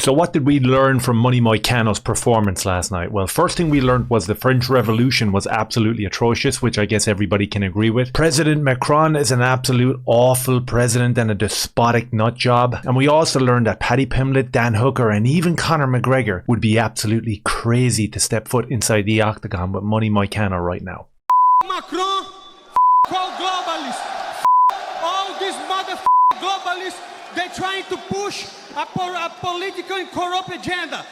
So what did we learn from Money Moicano's performance last night? Well, first thing we learned was the French Revolution was absolutely atrocious, which I guess everybody can agree with. President Macron is an absolute awful president and a despotic nut job. And we also learned that Paddy Pimblett, Dan Hooker and even Conor McGregor would be absolutely crazy to step foot inside the octagon with Money Moicano right now. Macron, all globalists, all these globalists, they're trying to push a political and corrupt agenda.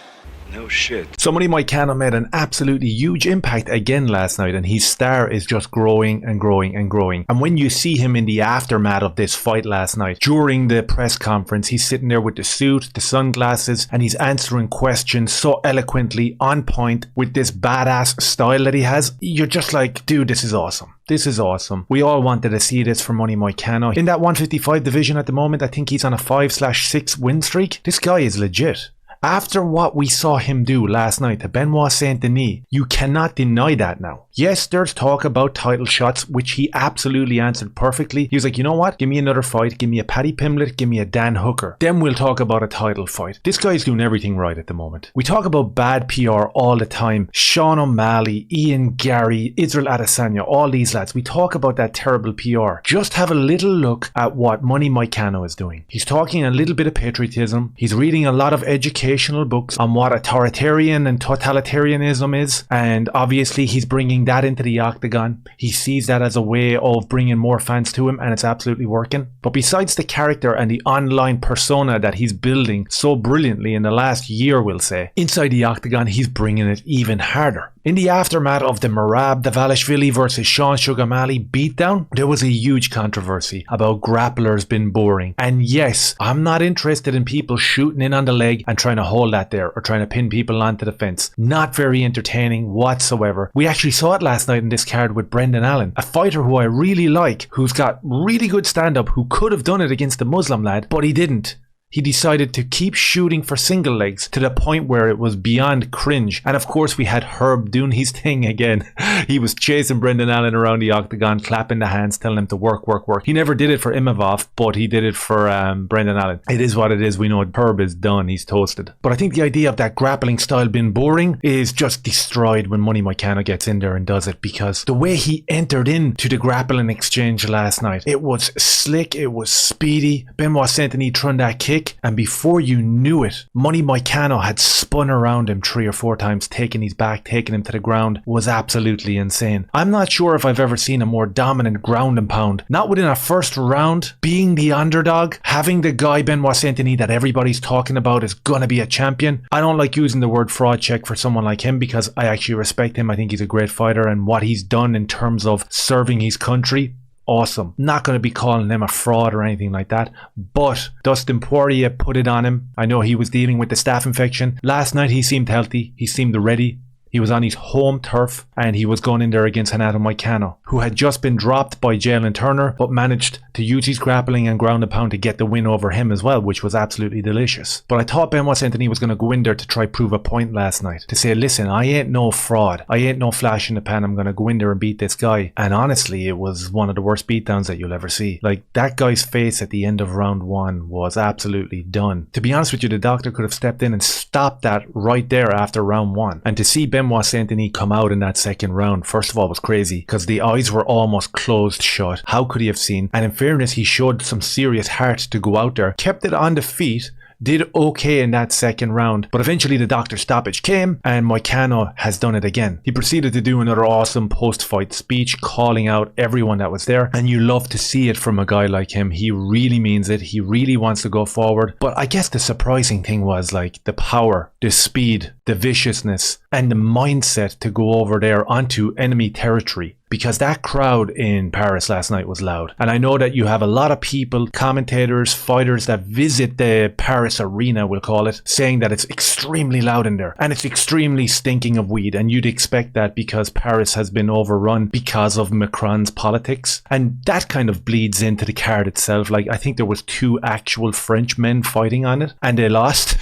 No shit. So Money Moicano made an absolutely huge impact again last night, and his star is just growing and growing and growing. And when you see him in the aftermath of this fight last night, during the press conference, he's sitting there with the suit, the sunglasses, and he's answering questions so eloquently, on point, with this badass style that he has. You're just like, dude, this is awesome. This is awesome. We all wanted to see this from Money Moicano. In that 155 division at the moment, I think he's on a 5/6 win streak. This guy is legit. After what we saw him do last night to Benoit Saint-Denis, you cannot deny that now. Yes, there's talk about title shots, which he absolutely answered perfectly. He was like, you know what? Give me another fight. Give me a Paddy Pimblett. Give me a Dan Hooker. Then we'll talk about a title fight. This guy's doing everything right at the moment. We talk about bad PR all the time. Sean O'Malley, Ian Gary, Israel Adesanya, all these lads. We talk about that terrible PR. Just have a little look at what Money Moicano is doing. He's talking a little bit of patriotism. He's reading a lot of educational books on what authoritarian and totalitarianism is, and obviously he's bringing that into the octagon. He sees that as a way of bringing more fans to him, and it's absolutely working. But besides the character and the online persona that he's building so brilliantly in the last year, we'll say, inside the octagon he's bringing it even harder. In the aftermath of the Merab Dvalishvili versus Sean Sugar O'Malley beatdown, there was a huge controversy about grapplers being boring. And yes, I'm not interested in people shooting in on the leg and trying to hold that there, or trying to pin people onto the fence. Not very entertaining whatsoever. We actually saw it last night in this card with Brendan Allen, a fighter who I really like, who's got really good stand-up, who could have done it against the Muslim lad, but he didn't. He decided to keep shooting for single legs to the point where it was beyond cringe. And of course we had Herb doing his thing again. He was chasing Brendan Allen around the octagon, clapping the hands, telling him to work, work, work. He never did it for Imavov, but he did it for Brendan Allen. It is what it is. We know Herb is done. He's toasted. But I think the idea of that grappling style being boring is just destroyed when Money Moicano gets in there and does it, because the way he entered into the grappling exchange last night, it was slick, it was speedy. Benoit Saint-Denis turned that kick, and before you knew it, Money Moicano had spun around him 3 or 4 times, taking his back, taking him to the ground. It was absolutely insane. I'm not sure if I've ever seen a more dominant ground and pound. Not within a first round, being the underdog, having the guy Benoit Saint-Denis that everybody's talking about is gonna be a champion. I don't like using the word fraud check for someone like him, because I actually respect him. I think he's a great fighter, and what he's done in terms of serving his country, awesome. Not going to be calling him a fraud or anything like that, but Dustin Poirier put it on him. I know he was dealing with the staph infection. Last night he seemed healthy, he seemed ready. He was on his home turf, and he was going in there against Renato Moicano, who had just been dropped by Jalen Turner, but managed to use his grappling and ground and pound to get the win over him as well, which was absolutely delicious. But I thought Benoit Saint-Denis was going to go in there to try prove a point last night, to say, listen, I ain't no fraud, I ain't no flash in the pan, I'm going to go in there and beat this guy. And honestly, it was one of the worst beatdowns that you'll ever see. Like, that guy's face at the end of round 1 was absolutely done. To be honest with you, the doctor could have stepped in and stopped that right there after round 1. And to see Benoit Saint-Denis come out in that second round, first of all, was crazy, because the eyes were almost closed shut. How could he have seen? And in fairness, he showed some serious heart to go out there, kept it on the feet, did okay in that second round, but eventually the doctor's stoppage came, and Moicano has done it again. He proceeded to do another awesome post-fight speech, calling out everyone that was there, and you love to see it from a guy like him. He really means it. He really wants to go forward. But I guess the surprising thing was, like, the power, the speed, the viciousness, and the mindset to go over there onto enemy territory. Because that crowd in Paris last night was loud. And I know that you have a lot of people, commentators, fighters that visit the Paris arena, we'll call it, saying that it's extremely loud in there. And it's extremely stinking of weed. And you'd expect that because Paris has been overrun because of Macron's politics. And that kind of bleeds into the card itself. Like, I think there was 2 actual French men fighting on it, and they lost.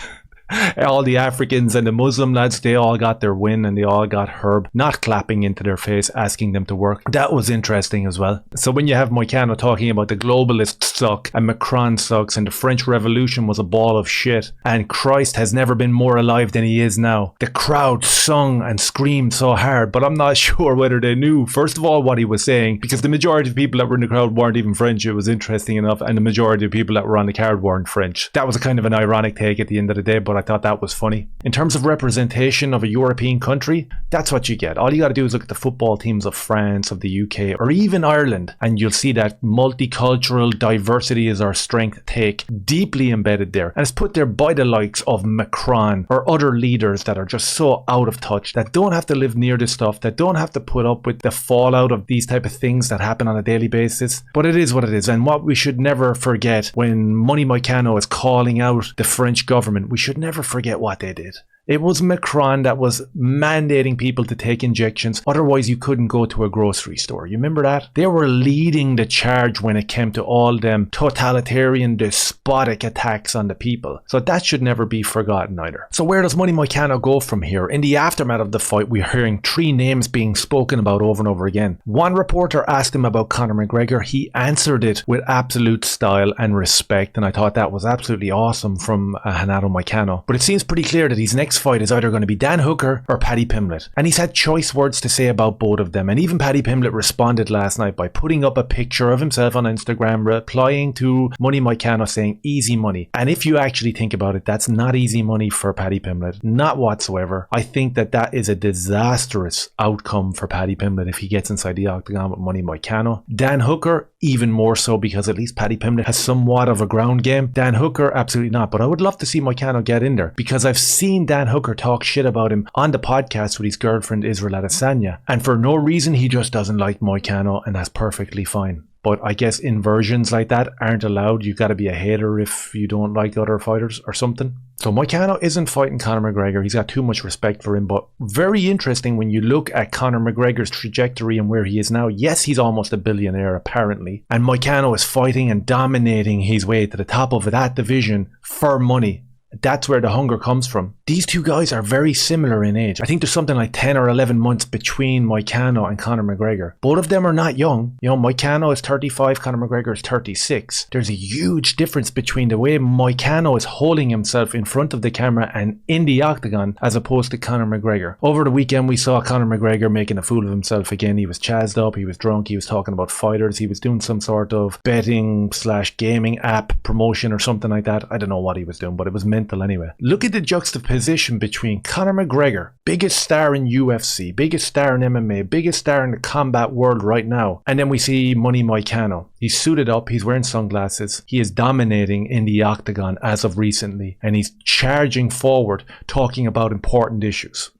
All the Africans and the Muslim lads, they all got their win, and they all got Herb not clapping into their face, asking them to work. That was interesting as well. So when you have Moicano talking about the globalists suck and Macron sucks and the French Revolution was a ball of shit and Christ has never been more alive than he is now, the crowd sung and screamed so hard, but I'm not sure whether they knew, first of all, what he was saying, because the majority of people that were in the crowd weren't even French. It was interesting enough, and the majority of people that were on the card weren't French. That was a kind of an ironic take at the end of the day, but I thought that was funny. In terms of representation of a European country, that's what you get. All you got to do is look at the football teams of France, of the UK, or even Ireland, and you'll see that multicultural diversity is our strength take deeply embedded there. And it's put there by the likes of Macron or other leaders that are just so out of touch, that don't have to live near this stuff, that don't have to put up with the fallout of these type of things that happen on a daily basis. But it is what it is. And what we should never forget when Money Moicano is calling out the French government, we should never forget what they did. It was Macron that was mandating people to take injections. Otherwise, you couldn't go to a grocery store. You remember that? They were leading the charge when it came to all them totalitarian, despotic attacks on the people. So that should never be forgotten either. So where does Money Moicano go from here? In the aftermath of the fight, we're hearing three names being spoken about over and over again. One reporter asked him about Conor McGregor. He answered it with absolute style and respect, and I thought that was absolutely awesome from Renato Moicano. But it seems pretty clear that his next fight is either going to be Dan Hooker or Paddy Pimblett, and he's had choice words to say about both of them. And even Paddy Pimblett responded last night by putting up a picture of himself on Instagram, replying to Money Moicano saying easy money. And if you actually think about it, that's not easy money for Paddy Pimblett, not whatsoever. I think that that is a disastrous outcome for Paddy Pimblett if he gets inside the octagon with Money Moicano. Dan Hooker, even more so, because at least Paddy Pimblett has somewhat of a ground game. Dan Hooker, absolutely not. But I would love to see Moicano get in there, because I've seen Dan Hooker talk shit about him on the podcast with his girlfriend Israel Adesanya, and for no reason he just doesn't like Moicano, and that's perfectly fine. But I guess inversions like that aren't allowed. You got to be a hater if you don't like other fighters or something. So Moicano isn't fighting Conor McGregor. He's got too much respect for him. But very interesting when you look at Conor McGregor's trajectory and where he is now. Yes, he's almost a billionaire apparently. And Moicano is fighting and dominating his way to the top of that division for money. That's where the hunger comes from. These two guys are very similar in age. I think there's something like 10 or 11 months between Moicano and Conor McGregor. Both of them are not young. You know, Moicano is 35, Conor McGregor is 36. There's a huge difference between the way Moicano is holding himself in front of the camera and in the octagon as opposed to Conor McGregor. Over the weekend, we saw Conor McGregor making a fool of himself again. He was chazzed up, he was drunk, he was talking about fighters, he was doing some sort of betting / gaming app promotion or something like that. I don't know what he was doing, but it was mental anyway. Look at the juxtaposition between Conor McGregor, biggest star in UFC, biggest star in MMA, biggest star in the combat world right now, and then we see Money Moicano. He's suited up, he's wearing sunglasses, he is dominating in the octagon as of recently, and he's charging forward talking about important issues.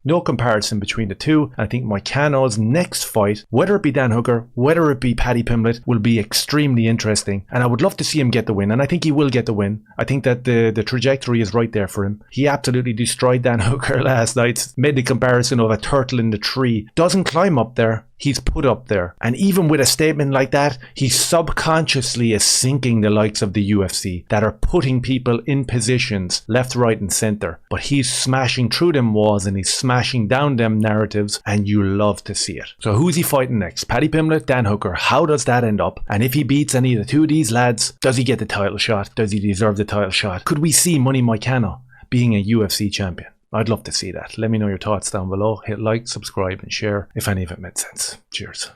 No comparison between the two. I think Moicano's next fight, whether it be Dan Hooker, whether it be Paddy Pimblett, will be extremely interesting. And I would love to see him get the win. And I think he will get the win. I think that the trajectory is right there for him. He absolutely destroyed Dan Hooker last night. Made the comparison of a turtle in the tree. Doesn't climb up there. He's put up there. And even with a statement like that, he subconsciously is sinking the likes of the UFC that are putting people in positions left, right and center. But he's smashing through them walls and he's smashing down them narratives, and you love to see it. So who's he fighting next? Paddy Pimblett, Dan Hooker. How does that end up? And if he beats any of the two of these lads, does he get the title shot? Does he deserve the title shot? Could we see Money Moicano being a UFC champion? I'd love to see that. Let me know your thoughts down below. Hit like, subscribe and share if any of it made sense. Cheers.